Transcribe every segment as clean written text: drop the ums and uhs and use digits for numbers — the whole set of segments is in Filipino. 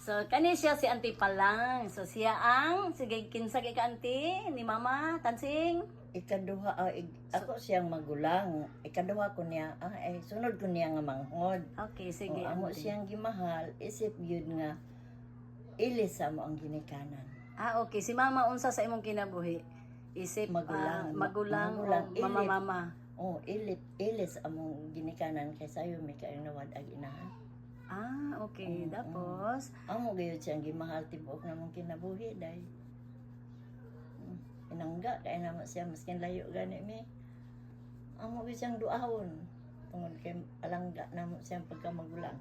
So, kani siya si Auntie Palang. So, siya ang, sige, kinsa kay ka Auntie, ni Mama, Tansing. Ikaduha, ako siyang magulang. Ikaduha ko niya, sunod ko niya nga manghod. Okay, sige, O, amo Auntie. siyang gimahal, isip yun nga, ilis mo ang ginikanan. Ah, okay. Si Mama, unsa sa imong kinabuhi? Isip, Magulang. magulang, Magulang, o mama-mama. Oh, ilis among ginikanan kaysa yung may kainawad ag inahan. Ah, okay. Tapos, Amo gayud siyang gimahal tibuok namong kinabuhi day. Inangga kay namo siya maskin layo gani mi. Amo gayud siyang duahon tungod kay alangga namo siyang pagkamagulang.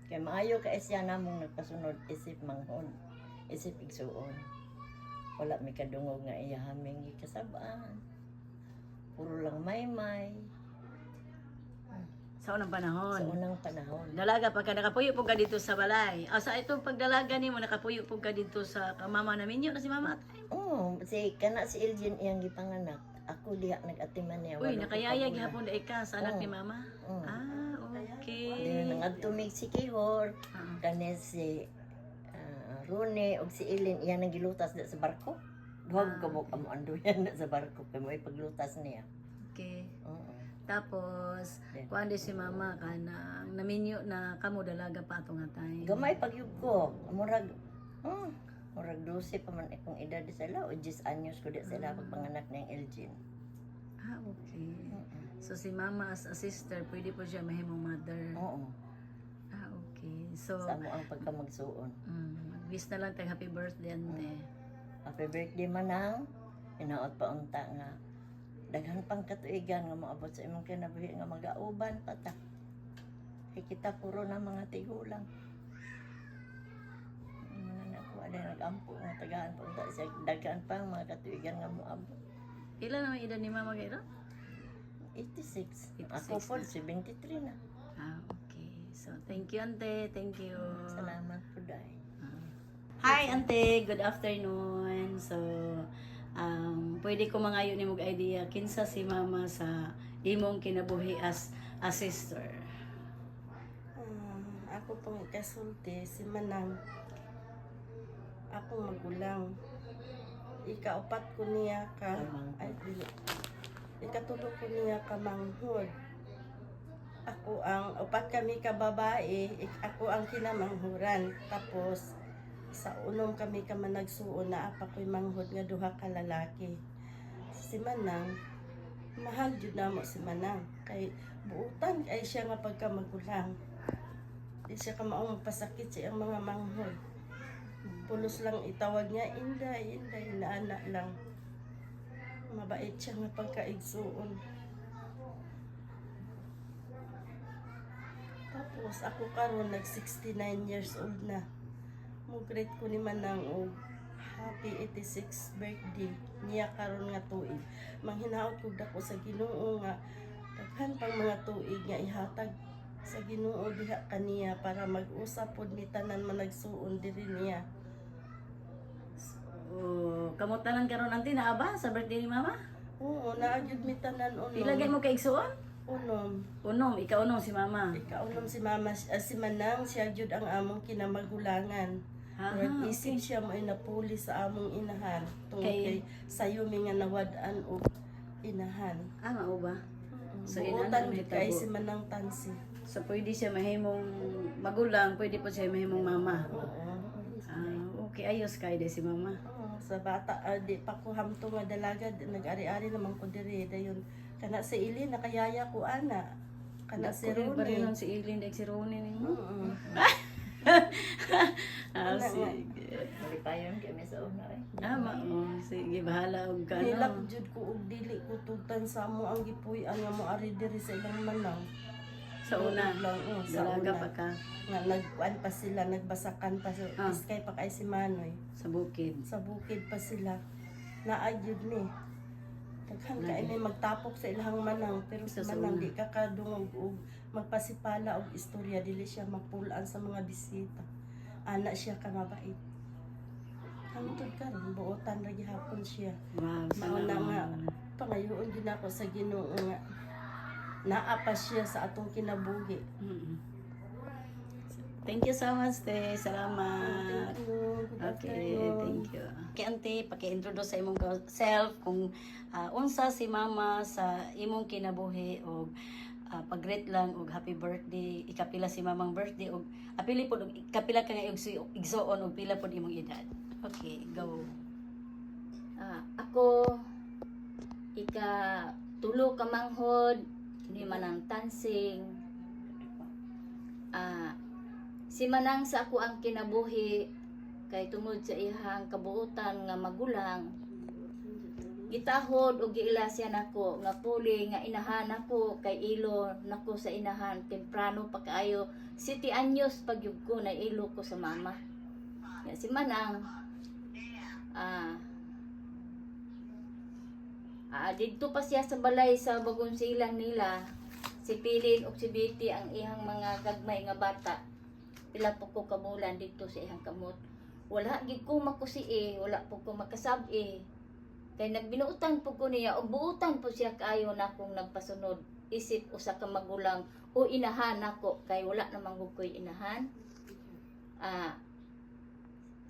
Kay maayo kay siya namong nagpasunod isip manghon, isip igsuon. Wala mi kadungog nga iya haming gikasabaan. Puro lang may-may. sa unang panahon. Sa unang panahon. Dalaga pagka nakapuyo po ka dito sa balay. Sa itong pagdalaga nimo nakapuyo po ka dito sa mama namin yun na si mama at Oh, si Elgin iyang gipanganak. Ako diha nag-atiman niya. uy, walo ko nakayaya kabulan. gihapon dai ka sa anak Oo. ni mama. Oo. Ah, Dili okay. nangadtumig si Kihor, Ah. kani si Rune ug si Elin iya nang gilutas na sa barko. Duha ko mo amo ando yan na sa barko kay mo ipaglutas niya. Okay. Oo. Tapos, Then, kuan di si mama ka na naminyo na kamo dalaga pa atong atay. gamay pagyud ko. Murag 12 pa man akong edad di sila o 10 anyos ko di sila pagpanganak ng Elgin. Ah, okay. So si mama as a sister, pwede po siya mahimong mother. Oo. Ah, okay. So, Sa mo ang pagkamagsuon. wish na lang tayong happy birthday, ante. Happy birthday manang. Hinaot pa unta nga. Daghan pang katuigan nga maabot sa imong kinabuhi nga magauban pa ta. Kay kita puro na mga tigulang. Ano na ako ada nagampo nga tagahan pa unta siya daghan pang mga katuigan nga moabot. Ilan naman edad ni mama kayo? 86. 86 Ako po 73 na. Ah, okay. So, thank you, ante. Thank you. Salamat po dai. Hi, ante. Good afternoon. So, pwede ko mangayo ni mong idea kinsa si mama sa imong kinabuhi as a sister. Ako pong ikasulti, si Manang. Ako magulang. Ikaupat ko niya ka, ay dili. Ikatulo ko niya ka manghod. Ako ang, upat kami ka babae, ako ang kinamanghuran. Tapos, sa unom kami ka managsuon na apa ko'y manghod nga duha ka lalaki. Si Manang, mahal jud namo si Manang. Kay buutan kay siya nga pagkamagulang. Di siya ka maong pasakit sa iyang mga manghod. Pulos lang itawag niya, inday, inday, inaana lang. Mabait siya nga pagkaigsuon. Tapos ako karon nag 69 years old na. Mo-greet ko ni Manang og happy 86th birthday niya karon nga tuig. Manghinaot ko dako sa Ginoo nga daghan pang mga tuig nga ihatag sa Ginoo diha kaniya para mag-usap pod ni tanan managsuon diri niya. Oh, kamutanan karon ante na ba sa birthday ni mama? Oo, naagyud mi tanan Ilagay mo kay igsuon? unom. Unom, ikaw unom si mama. Ikaunom si mama, si Manang, siya jud ang among kinamagulangan. Ah, Murag isip siya mo inapuli sa among inahan. Tungod Kay- kay sayo mi nga nawad-an og inahan. Ah, mao ba? So, So, inahan buutan may gid kay tabo. si Manang Tansi. So, pwede siya mahimong magulang, pwede po siya mahimong mama. Oo. Ah, okay, ayos kay de si mama. Oo, sa bata, di pa ko hamto nga dalaga, nag-ari-ari naman ko diri. Dayon, kana si Ili, nakayaya ko ana. Kana si Kunin pa rin Ronnie. nun si Eileen, si Ronnie ninyo. Oo. Ah, Wala sige. Malipayon kami sa una eh. Sige, bahala og ka, Hilak no? jud ko og dili ko tugtan sa mo ang gipuy-an nga mo ari diri sa ilang Manang. Sa una, lang, sa dalaga una. pa ka, Nga nagkuan pa sila, nagbasakan pa sa iskay pa kay si Manoy. sa bukid. Sa bukid pa sila. Naagyud ni. Daghan ka ini magtapok sa ilang Manang pero si Sa Manang una. di ka kadungog og magpasipala og istorya dili siya mapulaan sa mga bisita. Ana siya ka mabait. Hangtod karon buotan ra gihapon siya. Wow, Mauna nga, all. pangayoon din ako sa Ginoo nga naa pa siya sa atong kinabuhi. Mm-mm. Thank you so much, te. Salamat. Thank you. Good Okay, afternoon. thank you. Okay, auntie, paki-introduce sa imong self kung unsa si mama sa imong kinabuhi o pag-greet lang og happy birthday, ikapila si mamang birthday og apili pod og ikapila ka nga igsoon og pila pod imong edad. Okay, go. Ako tulo ka manghod ni Manang Tansing. Si Manang sa ako ang kinabuhi kay tungod sa ihang kabuutan nga magulang. Gitahod og giila siya nako nga puli nga inahan ako kay ilo nako sa inahan temprano pa kaayo 7 anyos pagyud ko na ilo ko sa mama. Si Manang dito pa siya sa balay sa bagong silang nila. Si Pilin ug si Betty ang ihang mga gagmay nga bata. Pila po ko kabulan dito sa ihang kamot. Wala gid ko makusi wala po ko makasab Kay nagbinuutan po ko niya, o buutan po siya kaayo na kung nagpasunod. Isip usa ka magulang o inahan ako, kay wala namang ko'y inahan.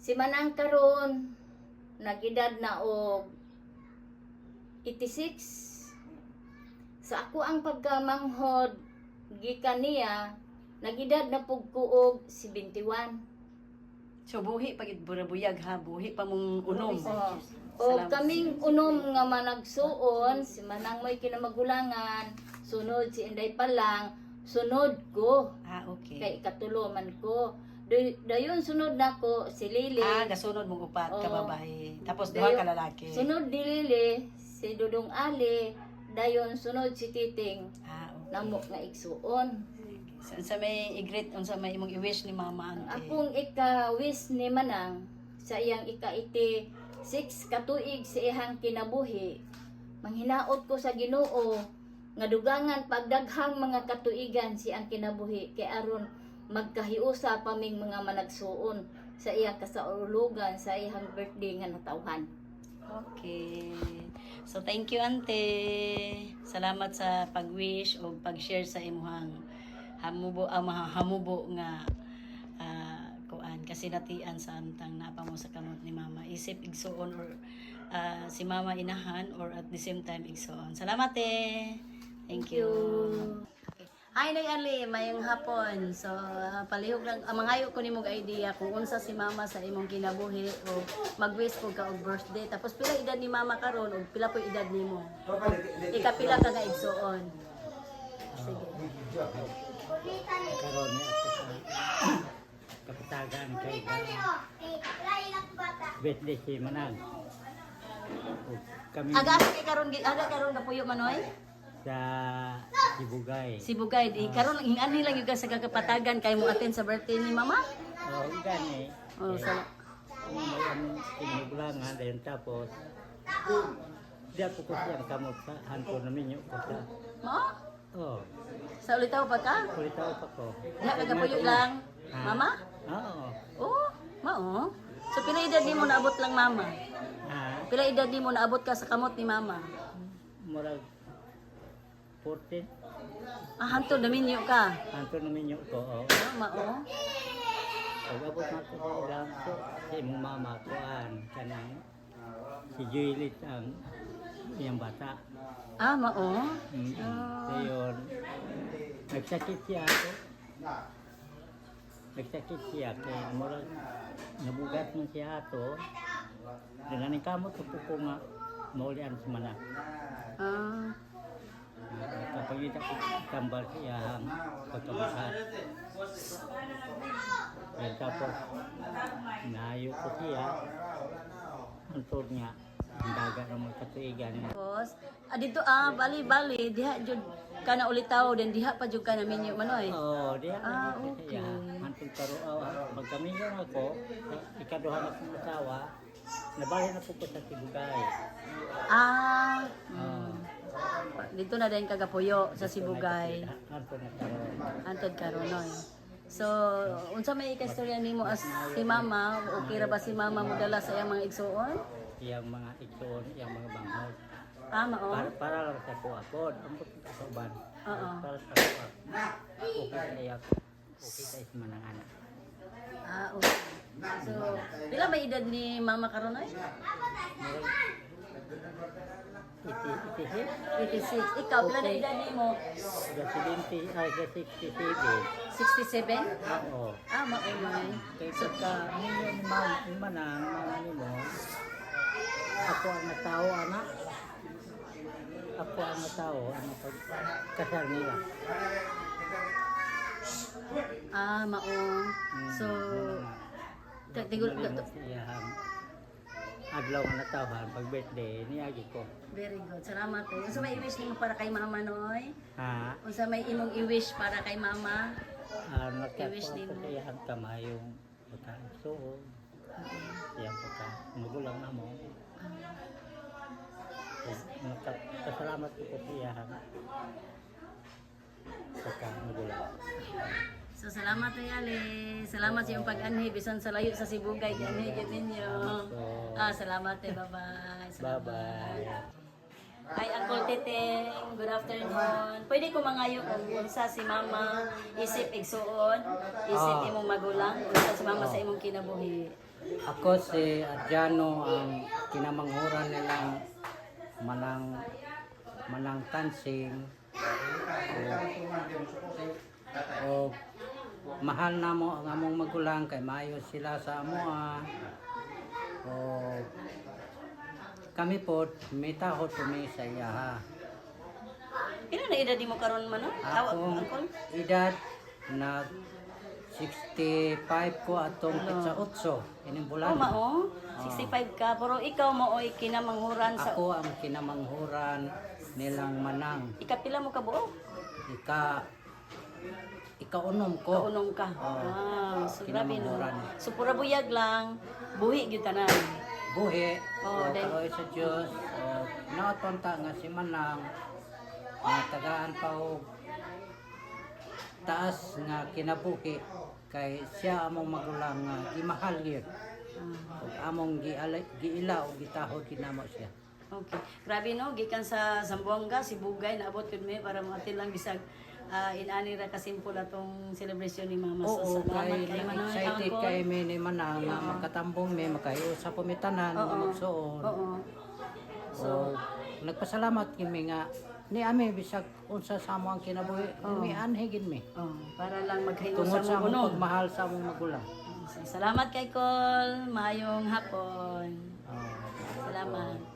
Si Manang karon nagedad na og 86. Sa ako ang pagkamanghod, gikan niya, nagedad na pug ko og 71. So buhi pagid burabuyag ha, buhi pa mong unom. O Salamat. kaming unom nga managsuon, si Manang mo'y kinamagulangan, sunod si Inday pa lang, sunod ko. Okay. Kay ikatulo man ko. Dayon sunod nako si Lili. Gasunod mong upat ka Oo. babae. Tapos duha ka lalaki. Sunod ni Lili, si Dudong Ali, dayon sunod si Titing, Okay. namo nga igsuon. Sa may i-greet, unsa may imong i-wish ni mama ante. Akong ika-wish ni Manang sa iyang ika-iti 6 katuig sa iyang kinabuhi. Manghinaot ko sa Ginoo nga dugangan pagdaghang mga katuigan si ang kinabuhi kay aron magkahiusa paming mga managsuon sa iyang kasaulugan sa iyang birthday nga natawhan. Okay. So thank you ante. Salamat sa pag-wish o pag-share sa imuhang hamubo nga kuan kasi natian sa antang napa mo sa kamot ni mama isip igsuon or si mama inahan or at the same time igsuon. Salamat Thank you. Okay. Hi Nay Ali, mayong hapon. So palihog lang mangayo ko nimog idea kung unsa si mama sa imong kinabuhi o mag-wish po ka og birthday. Tapos pila edad ni mama karon o pila po edad nimo? Ikapila ka nga igsuon. Sige. Karon niya sa kapatagan kay birthday si Manang. Kami Aga kay karon kapuyo manoy? sa Sibugay. Sibugay di karon ingani lang yung sa kakapatagan kay mo attend sa birthday ni mama? Oh, gani. Oh, sa Mayan tinugulangan din tapos di ako ko siyang kamot sa hanto na minyo ko sa. mo? Oh, Sa ulitaw pa ka? kulitaw pa ko. Diha ka kapuyo lang. Mama? Oo. Oh, mao. So pila edad nimo naabot lang mama? Pila edad nimo naabot ka sa kamot ni mama? Murag 14. Hantod na minyo ka. Hanto na minyo ko. Oh. Mao. Pag-abot na ko sa ilang ko, sa imong mama ko kanang si Juliet ang iyang bata. Mao. Dayon, nagsakit siya ako. Nagsakit siya kaya murag nabugat man siya ato. Dengan kamot ko po nga maulian sa mana. Kapag ko tambal siya ang pagkabukat. Dan tapos nayo ko siya. Antod nga ang daga ng mga katuigan. Tapos dito bali diha jud ka na ulitaw den diha pa jud ka na minyo manoy. Oh, dia Okay. Hantong karo pag kami ako, ikaduha na kong asawa, nabali na po ko sa Sibugay. Dito na din kagapuyo sa Sibugay. Hantong na karon. Antod karonoy. So, unsa may ikastorya nimo as si mama, okay ra ba si mama mo dala sa iyang mga igsuon? Iyang mga igsoon, iyang mga banghod. Mao. Para lang sa kuapod, ambot sa kauban. Oo. Para sa kuap. Okay sa iyak. Okay sa isma ng anak. Pila ba edad ni Mama karon ay? Itisip. 86. Ikaw pila na edad nimo? Gasidinti, ay, gasidinti. 67? Oo. Ah, maunay. Kaya pagka ninyo ni Manang, mga nimo, ako ang natao, anak. Ako ang natao, ano, pagkasal nila. Ah, maong. So, tigul Iyahang adlaw nga natawhan, pag birthday, niyagi ko. very good. Salamat eh. Unsa may i-wish nimo para kay Mama noy? Ha? Unsa may imong i-wish para kay Mama? I-wish Nagkakuha nimo. ko sa iyahang kamay yung pagkaisuon. Iyang magulang na mo. Nagkasalamat ko po sa iyahang magulang. So, salamat ay Ali. Salamat sa iyong pag-anhi. Bisan sa layo sa Sibugay. Ganhi, yun ninyo. Ah, salamat eh. Bye-bye. Salamat. Bye-bye. Hi, Uncle Teteng. Good afternoon. Pwede ko mangayo kung unsa si Mama isip igsuon, isip imong magulang, unsa si Mama sa imong kinabuhi. Ako si Adriano, ang kinamanghuran nilang manang tansing. O mahal na mo ang among magulang kay maayo sila sa amoa. O kami po may tahod kami sa iyaha. Pila na edad mo karon man no? Akong Uncle? edad na 65 ko atong sa 8 ining Oh, bulan. mao. 65 ka, pero ikaw maoy kinamanghuran sa Ako ang kinamanghuran nilang manang. ikapila mo ka buo? Ikaunom ko. Kaunong ka. Ah, so grabe no. Kinamanghuran. So pura buyag lang, buhi gyud tanan. Buhi. Oh, O then- karoy sa Dios. Naotonta nga si manang nga tagaan pa og taas nga kinabuhi kay siya among magulang nga gimahal gyud. Ug among giila og gitahod kinamo siya. Okay. Grabe no, gikan sa Zamboanga, Sibugay, naabot yun may para mga tilang bisag inani ra kasimple atong celebration ni Mama. Oo, So, salamat kay kay Manoy excited Uncle. kay mi ni manang nga makatambong mi makahiusa po mi tanan nga magsuon. Oo. So, nagpasalamat kami nga ni ami bisag unsa sa amo ang kinabuhi, mi anhigin mi. Oh, para lang maghayo Tungod sa sa among mo pagmahal sa among magulang. Salamat kay Col. Mayong hapon. Oh. Salamat.